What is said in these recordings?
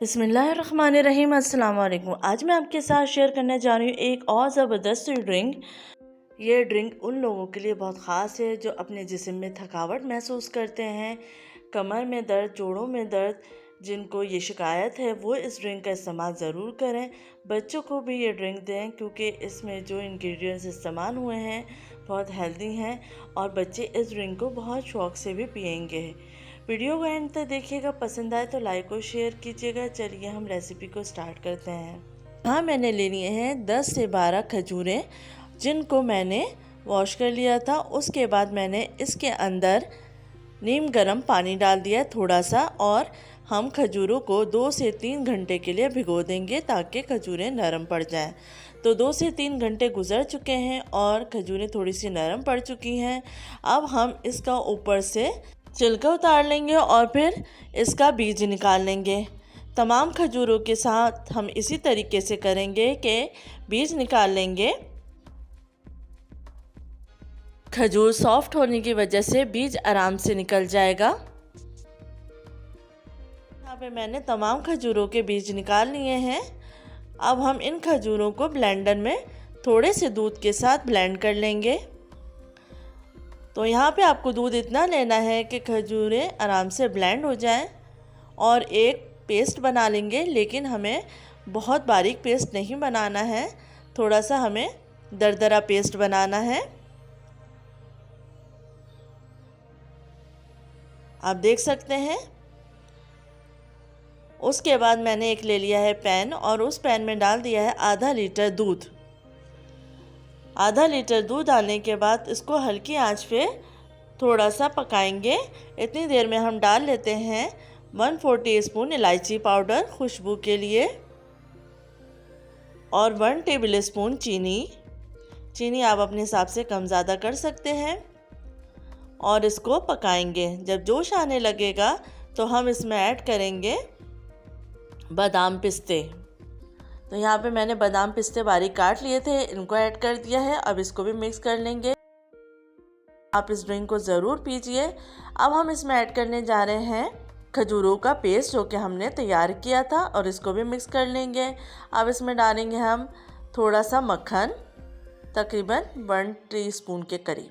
बिस्मिल्लाहिर्रहमानिर्रहीम। अस्सलाम वालेकुम। आज मैं आपके साथ शेयर करने जा रही हूँ एक और ज़बरदस्त ड्रिंक। ये ड्रिंक उन लोगों के लिए बहुत ख़ास है जो अपने जिस्म में थकावट महसूस करते हैं, कमर में दर्द, जोड़ों में दर्द, जिनको ये शिकायत है वो इस ड्रिंक का इस्तेमाल ज़रूर करें। बच्चों को भी ये ड्रिंक दें क्योंकि इसमें जो इंग्रेडिएंट्स इस्तेमाल हुए हैं बहुत हेल्दी हैं और बच्चे इस ड्रिंक को बहुत शौक़ से भी पियेंगे। वीडियो को एंड तक देखिएगा, पसंद आए तो लाइक और शेयर कीजिएगा। चलिए हम रेसिपी को स्टार्ट करते हैं। यहाँ मैंने ले लिए हैं 10 से 12 खजूरें, जिनको मैंने वॉश कर लिया था। उसके बाद मैंने इसके अंदर नीम गर्म पानी डाल दिया थोड़ा सा, और हम खजूरों को 2 से 3 घंटे के लिए भिगो देंगे ताकि खजूरें नरम पड़ जाएं। तो 2 से 3 घंटे गुजर चुके हैं और खजूरें थोड़ी सी नरम पड़ चुकी हैं। अब हम इसका ऊपर से छिलका उतार लेंगे और फिर इसका बीज निकाल लेंगे। तमाम खजूरों के साथ हम इसी तरीके से करेंगे कि बीज निकाल लेंगे। खजूर सॉफ्ट होने की वजह से बीज आराम से निकल जाएगा। यहाँ पे मैंने तमाम खजूरों के बीज निकाल लिए हैं। अब हम इन खजूरों को ब्लेंडर में थोड़े से दूध के साथ ब्लेंड कर लेंगे। तो यहाँ पे आपको दूध इतना लेना है कि खजूरें आराम से ब्लेंड हो जाएं और एक पेस्ट बना लेंगे, लेकिन हमें बहुत बारीक पेस्ट नहीं बनाना है, थोड़ा सा हमें दरदरा पेस्ट बनाना है। आप देख सकते हैं। उसके बाद मैंने एक ले लिया है पैन और उस पैन में डाल दिया है आधा लीटर दूध। आधा लीटर दूध डालने के बाद इसको हल्की आंच पे थोड़ा सा पकाएंगे। इतनी देर में हम डाल लेते हैं 1/4 टीस्पून इलायची पाउडर खुशबू के लिए और 1 टेबल स्पून चीनी आप अपने हिसाब से कम ज़्यादा कर सकते हैं। और इसको पकाएंगे। जब जोश आने लगेगा तो हम इसमें ऐड करेंगे बादाम पिस्ते। तो यहाँ पे मैंने बादाम पिस्ते बारीक काट लिए थे, इनको ऐड कर दिया है। अब इसको भी मिक्स कर लेंगे। आप इस ड्रिंक को ज़रूर पीजिए। अब हम इसमें ऐड करने जा रहे हैं खजूरों का पेस्ट जो कि हमने तैयार किया था, और इसको भी मिक्स कर लेंगे। अब इसमें डालेंगे हम थोड़ा सा मक्खन, तकरीबन 1 टीस्पून के करीब,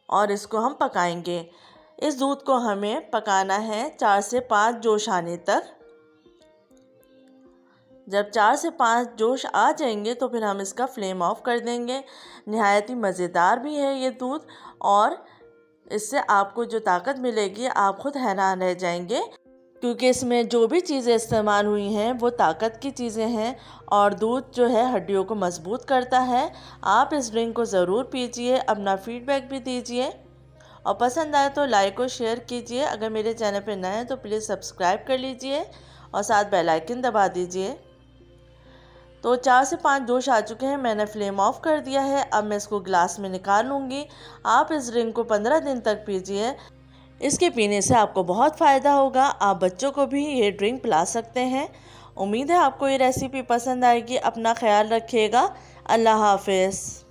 और इसको हम पकाएंगे। इस दूध को हमें पकाना है 4 से 5 जोश आने तक। जब 4 से 5 जोश आ जाएंगे तो फिर हम इसका फ्लेम ऑफ कर देंगे। नहायत ही मज़ेदार भी है ये दूध, और इससे आपको जो ताकत मिलेगी आप खुद हैरान रह जाएंगे, क्योंकि इसमें जो भी चीज़ें इस्तेमाल हुई हैं वो ताकत की चीज़ें हैं, और दूध जो है हड्डियों को मजबूत करता है। आप इस ड्रिंक को ज़रूर पीजिए, अपना फीडबैक भी दीजिए, और पसंद आए तो लाइक और शेयर कीजिए। अगर मेरे चैनल पर नए हैं तो प्लीज़ सब्सक्राइब कर लीजिए और साथ बेल आइकन दबा दीजिए। तो 4 से 5 जोश आ चुके हैं, मैंने फ्लेम ऑफ कर दिया है। अब मैं इसको ग्लास में निकाल लूँगी। आप इस ड्रिंक को 15 दिन तक पीजिए। इसके पीने से आपको बहुत फ़ायदा होगा। आप बच्चों को भी ये ड्रिंक पिला सकते हैं। उम्मीद है आपको ये रेसिपी पसंद आएगी। अपना ख्याल रखिएगा। अल्लाह हाफ़िज़।